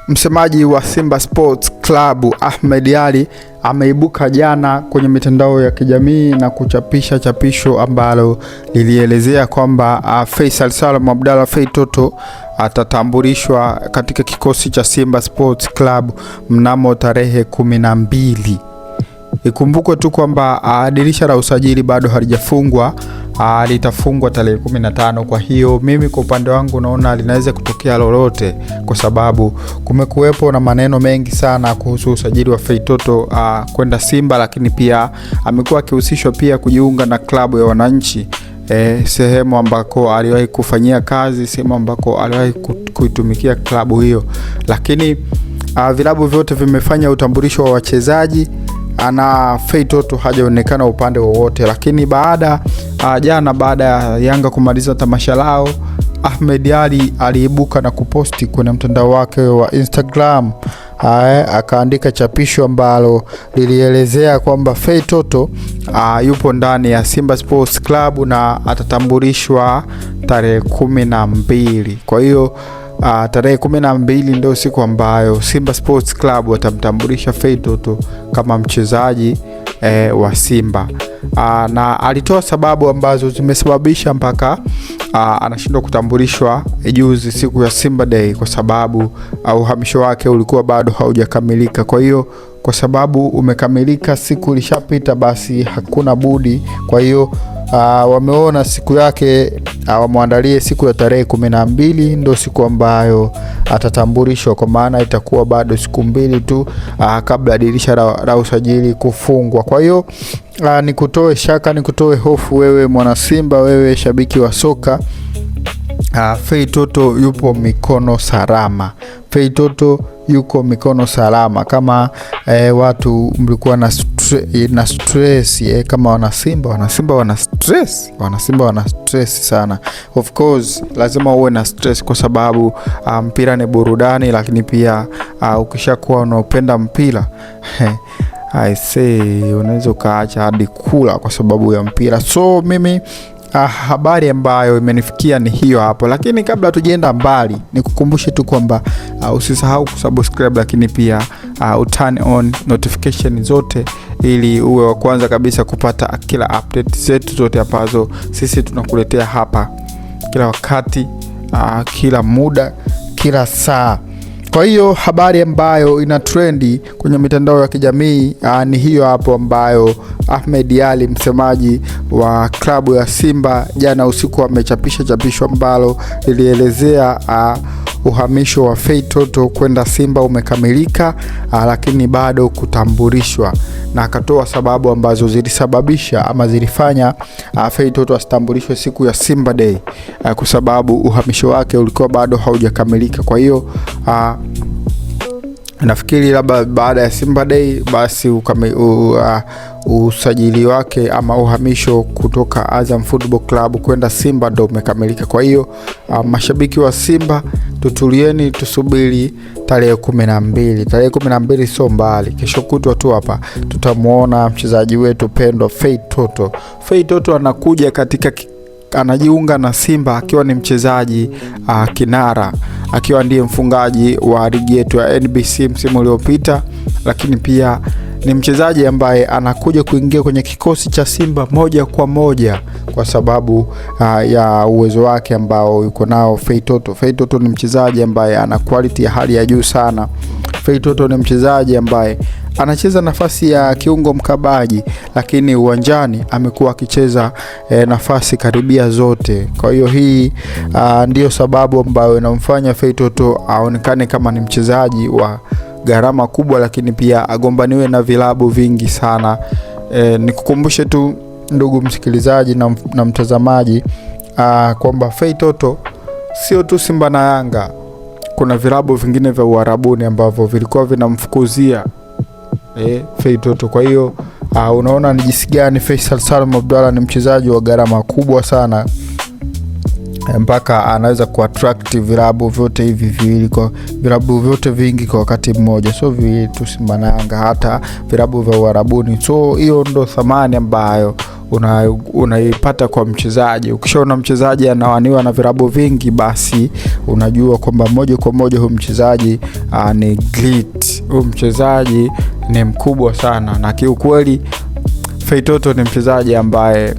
Msemaji wa Simba Sports Club Ahmed Ally ameibuka jana kwenye mitandao ya kijamii na kuchapisha chapisho ambalo lilielezea kwamba Faisal Salum Abdalla Feitoto atatambulishwa katika kikosi cha Simba Sports Club mnamo tarehe 12. Ikumbukwe tu kwamba dirisha la usajili bado halijafungwa, litafungwa tarehe 15. Kwa hiyo mimi kwa upande wangu naona linaweza kutokea lolote, kwa sababu kumekuwepo na maneno mengi sana kuhusu usajili wa Feitoto kwenda Simba, lakini pia amekuwa akihusishwa pia kujiunga na klabu ya Wananchi, sehemu ambako aliwahi kufanyia kazi, sehemu ambako aliwahi kuitumikia klabu hiyo. Lakini vilabu vyote vimefanya utambulisho wa wachezaji na Feitoto hajaonekana upande wowote. Lakini jana baada ya Yanga kumaliza tamasha lao, Ahmed Ally aliibuka na kuposti kwenye mtandao wake wa Instagram, akaandika chapisho ambalo lilielezea kwamba Feitoto yupo ndani ya Simba Sports Club na atatambulishwa tarehe 12. Kwa hiyo tarehe 12 ndio siku ambayo Simba Sports Club watamtambulisha Feitoto kama mchezaji wa Simba. Na alitoa sababu ambazo zimesababisha mpaka anashindwa kutambulishwa juzi siku ya Simba Day, kwa sababu uhamisho wake ulikuwa bado haujakamilika. Kwa hiyo kwa sababu umekamilika, siku ilishapita, basi hakuna budi. Kwa hiyo wameona siku yake wamwandalie siku ya tarehe 12, ndio siku ambayo atatambulishwa, kwa maana itakuwa bado siku 2 tu kabla dirisha la usajili kufungwa. Kwa hiyo nikutoe shaka, nikutoe hofu wewe mwana Simba, wewe shabiki wa soka, Feitoto yupo mikono salama. Feitoto yuko mikono salama. Kama watu mlikuwa na stress, kama Wanasimba wana stress sana. Of course lazima uwe na stress, kwa sababu mpira ni burudani, lakini pia ukishakuwa unapenda mpira I say unaweza ukaacha hadi kula kwa sababu ya mpira. So mimi habari ambayo imenifikia ni hiyo hapo. Lakini kabla tujienda mbali, nikukumbushe tu kwamba usisahau kusubscribe, lakini pia turn on notification zote, ili uwe wa kwanza kabisa kupata kila update zetu zote ambazo sisi tunakuletea hapa kila wakati, kila muda, kila saa. Kwa hiyo habari ambayo ina trendi kwenye mitandao ya kijamii ni hiyo hapo, ambayo Ahmed Ally, msemaji wa klabu ya Simba, jana usiku amechapisha chapisho ambalo lilielezea uhamisho wa Feitoto kwenda Simba umekamilika, lakini bado kutambulishwa, na akatoa sababu ambazo zilisababisha ama zilifanya Feitoto asitambulishwe siku ya Simba Day, kwa sababu uhamisho wake ulikuwa bado haujakamilika. Kwa hiyo nafikiri labda baada ya Simba Day basi usajili wake ama uhamisho kutoka Azam Football Club kwenda Simba ndo umekamilika. Kwa hiyo mashabiki wa Simba, tutulieni, tusubiri tarehe 12. Tarehe 12 sio mbali, kesho kutwa tu hapa tutamuona mchezaji wetu pendwa Feitoto. Feitoto anakuja anajiunga na Simba akiwa ni mchezaji kinara, akiwa ndiye mfungaji wa ligi yetu ya NBC msimu uliopita, lakini pia ni mchezaji ambaye anakuja kuingia kwenye kikosi cha Simba moja kwa moja kwa sababu ya uwezo wake ambao yuko nao Feitoto. Feitoto ni mchezaji ambaye ana quality ya hali ya juu sana. Feitoto ni mchezaji ambaye anacheza nafasi ya kiungo mkabaji, lakini uwanjani amekuwa akicheza nafasi karibia zote. Kwa hiyo hii ndio sababu ambayo inamfanya Feitoto aonekane kama ni mchezaji wa gharama kubwa, lakini pia agombaniwe na vilabu vingi sana. Nikukumbushe tu ndugu msikilizaji na mtazamaji, kwamba Feitoto sio tu Simba na Yanga, kuna vilabu vingine vya Uarabuni ambavyo vilikuwa vinamfukuzia Feitoto. Kwa hiyo unaona ni jinsi gani Faisal Salum Abdalla ni mchezaji wa gharama kubwa sana, mpaka anaweza kuattract vilabu vyote hivi viwili, kwa vilabu vyote vingi kwa wakati mmoja, so viwili tu, Simba na Yanga, hata vilabu vya Uarabuni. So hiyo ndo thamani ambayo unaipata kwa mchezaji. Ukishaona mchezaji anawaniwa na vilabu vingi, basi unajua kwamba moja kwa moja huyu mchezaji ni great, huyu mchezaji ni mkubwa sana. Na kiukweli Feitoto ni mchezaji ambaye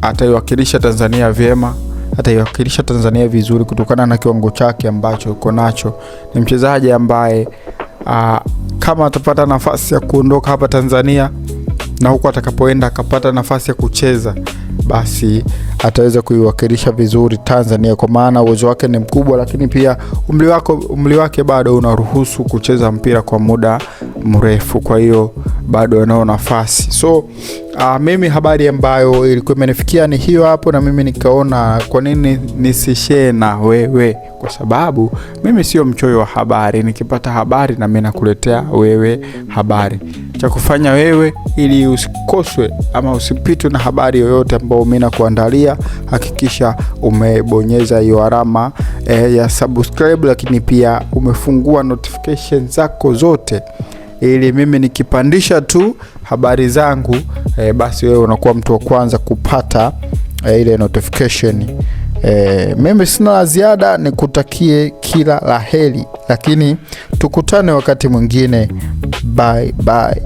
ataiwakilisha Tanzania vyema, ataiwakilisha Tanzania vizuri kutokana na kiwango chake ambacho uko nacho. Ni mchezaji ambaye kama atapata nafasi ya kuondoka hapa Tanzania na huko atakapoenda akapata nafasi ya kucheza, basi ataweza kuiwakilisha vizuri Tanzania, kwa maana uwezo wake ni mkubwa, lakini pia umri wake bado unaruhusu kucheza mpira kwa muda mrefu, kwa hiyo bado anao nafasi. So mimi habari ambayo ilikuwa imenifikia ni hiyo hapo, na mimi nikaona kwa nini nisishare na wewe, kwa sababu mimi sio mchoyo wa habari. Nikipata habari na mimi nakuletea wewe habari. Cha kufanya wewe ili usikoswe ama usipitwe na habari yoyote ambayo mimi nakuandalia, hakikisha umebonyeza hiyo alama ya subscribe, lakini pia umefungua notification zako zote, ili mimi nikipandisha tu habari zangu basi wewe unakuwa mtu wa kwanza kupata ile notification. Mimi sina la ziada, nikutakie kila laheri, lakini tukutane wakati mwingine. Bye bye.